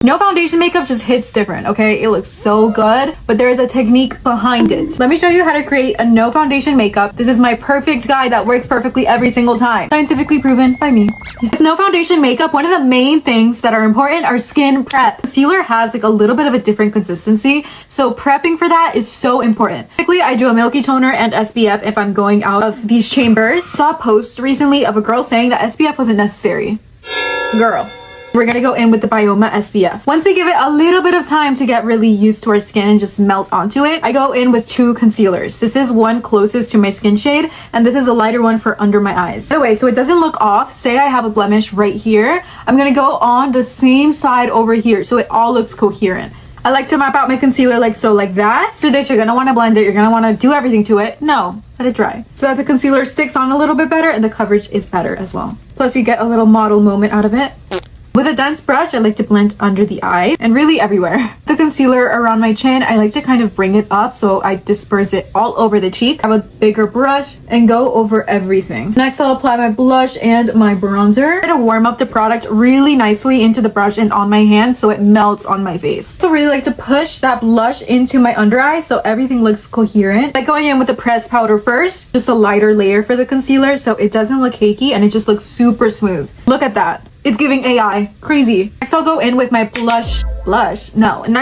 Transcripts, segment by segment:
No foundation makeup just hits different, okay? It looks so good, but there is a technique behind it. Let me show you how to create a no foundation makeup. This is my perfect guide that works perfectly every single time. Scientifically proven by me. With no foundation makeup, one of the main things that are important are skin prep. Concealer has like a little bit of a different consistency, so prepping for that is so important. Typically, I do a milky toner and SPF if I'm going out of these chambers. Saw a post recently of a girl saying that SPF wasn't necessary. Girl. We're gonna go in with the Bioma SPF. Once we give it a little bit of time to get really used to our skin and just melt onto it, I go in with two concealers. This is one closest to my skin shade, and this is a lighter one for under my eyes. By the way, so it doesn't look off, say I have a blemish right here, I'm gonna go on the same side over here so it all looks coherent. I like to map out my concealer like so, like that. For this, you're gonna wanna blend it, you're gonna wanna do everything to it. No, let it dry. So that the concealer sticks on a little bit better and the coverage is better as well. Plus you get a little model moment out of it. With a dense brush, I like to blend under the eye and really everywhere. The concealer around my chin, I like to kind of bring it up so I disperse it all over the cheek. I have a bigger brush and go over everything. Next, I'll apply my blush and my bronzer. I'm gonna warm up the product really nicely into the brush and on my hand so it melts on my face. So really like to push that blush into my under eye so everything looks coherent. Like going in with the pressed powder first, just a lighter layer for the concealer so it doesn't look cakey and it just looks super smooth. Look at that. It's giving AI. Crazy. Next, I'll go in with my next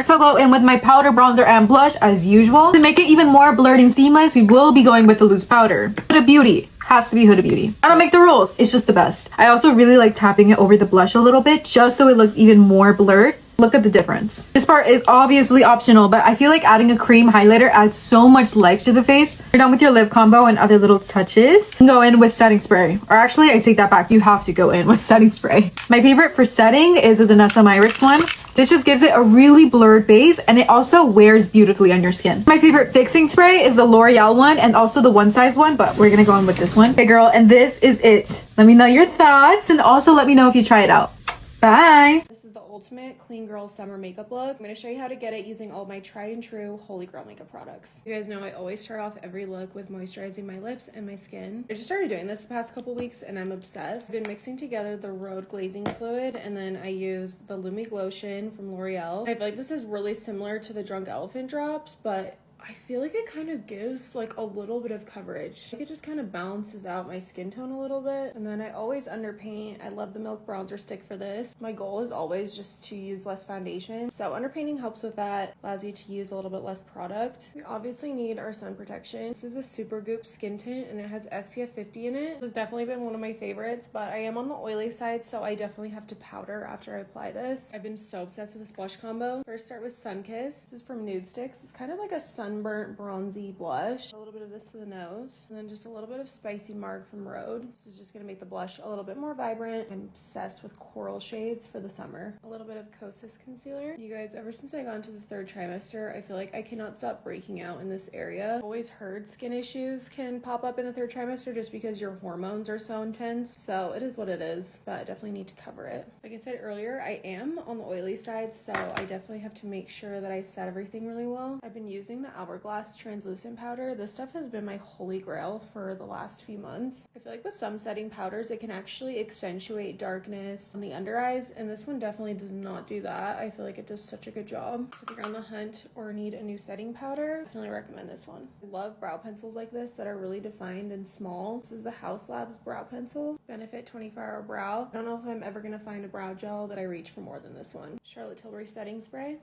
I'll go in with my powder, bronzer, and blush as usual. To make it even more blurred and seamless, we will be going with the loose powder. Huda Beauty. Has to be Huda Beauty. I don't make the rules. It's just the best. I also really like tapping it over the blush a little bit just so it looks even more blurred. Look at the difference. This part is obviously optional, but I feel like adding a cream highlighter adds so much life to the face. You're done with your lip combo and other little touches. Go in with setting spray. Or actually, I take that back. You have to go in with setting spray. My favorite for setting is the Danessa Myricks one. This just gives it a really blurred base and it also wears beautifully on your skin. My favorite fixing spray is the L'Oreal one and also the one size one, but we're gonna go in with this one. Okay, girl, and this is it. Let me know your thoughts and also let me know if you try it out. Bye. This is the ultimate clean girl summer makeup look. I'm going to show you how to get it using all my tried and true Holy Grail makeup products. You guys know I always start off every look with moisturizing my lips and my skin. I just started doing this the past couple weeks and I'm obsessed. I've been mixing together the Rhode glazing fluid and then I used the Lumi Glotion from L'Oreal. I feel like this is really similar to the Drunk Elephant drops, but I feel like it kind of gives like a little bit of coverage. Like it just kind of balances out my skin tone a little bit. And then I always underpaint. I love the Milk bronzer stick for this. My goal is always just to use less foundation. So underpainting helps with that, allows you to use a little bit less product. We obviously need our sun protection. This is a Supergoop skin tint and it has SPF 50 in it. This has definitely been one of my favorites, but I am on the oily side, so I definitely have to powder after I apply this. I've been so obsessed with this blush combo. First start with Sunkissed. This is from Nude Sticks. It's kind of like a sunburnt bronzy blush. A little bit of this to the nose and then just a little bit of Spicy Marg from Rhode. This is just gonna make the blush a little bit more vibrant. I'm obsessed with coral shades for the summer. A little bit of Kosas concealer. You guys, ever since I got into the third trimester, I feel like I cannot stop breaking out in this area. I've always heard skin issues can pop up in the third trimester just because your hormones are so intense. So it is what it is, but I definitely need to cover it. Like I said earlier, I am on the oily side, so I definitely have to make sure that I set everything really well. I've been using the Hourglass translucent powder. This stuff has been my holy grail for the last few months. I feel like with some setting powders, it can actually accentuate darkness on the under eyes, and this one definitely does not do that. I feel like it does such a good job. So if you're on the hunt or need a new setting powder, I definitely recommend this one. I love brow pencils like this that are really defined and small. This is the Haus Labs brow pencil. Benefit 24-hour brow. I don't know if I'm ever gonna find a brow gel that I reach for more than this one. Charlotte Tilbury setting spray.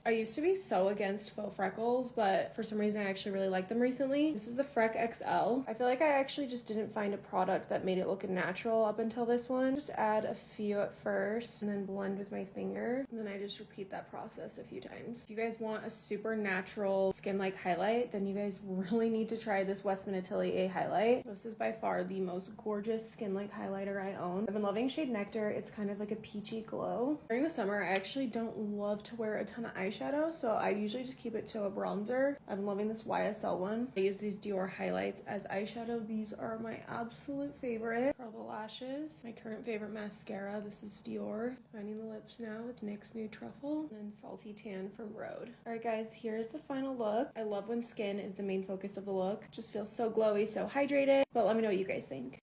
I used to be so against faux freckles, but for some reason I actually really like them recently. This is the Freck XL. I feel like I actually just didn't find a product that made it look natural up until this one. Just add a few at first and then blend with my finger. And then I just repeat that process a few times. If you guys want a super natural skin-like highlight, then you guys really need to try this Westman Atelier highlight. This is by far the most gorgeous skin-like highlighter I own. I've been loving shade Nectar. It's kind of like a peachy glow. During the summer, I actually don't love to wear a ton of eyeshadow, so I usually just keep it to a bronzer. I've been loving this YSL one. I use these Dior highlights as eyeshadow. These are my absolute favorite. For the lashes, my current favorite mascara, this is Dior. Finding the lips now with NYX Nude Truffle and then Salty Tan from Rhode. Alright guys, here's the final look. I love when skin is the main focus of the look. Just feels so glowy, so hydrated, but let me know what you guys think.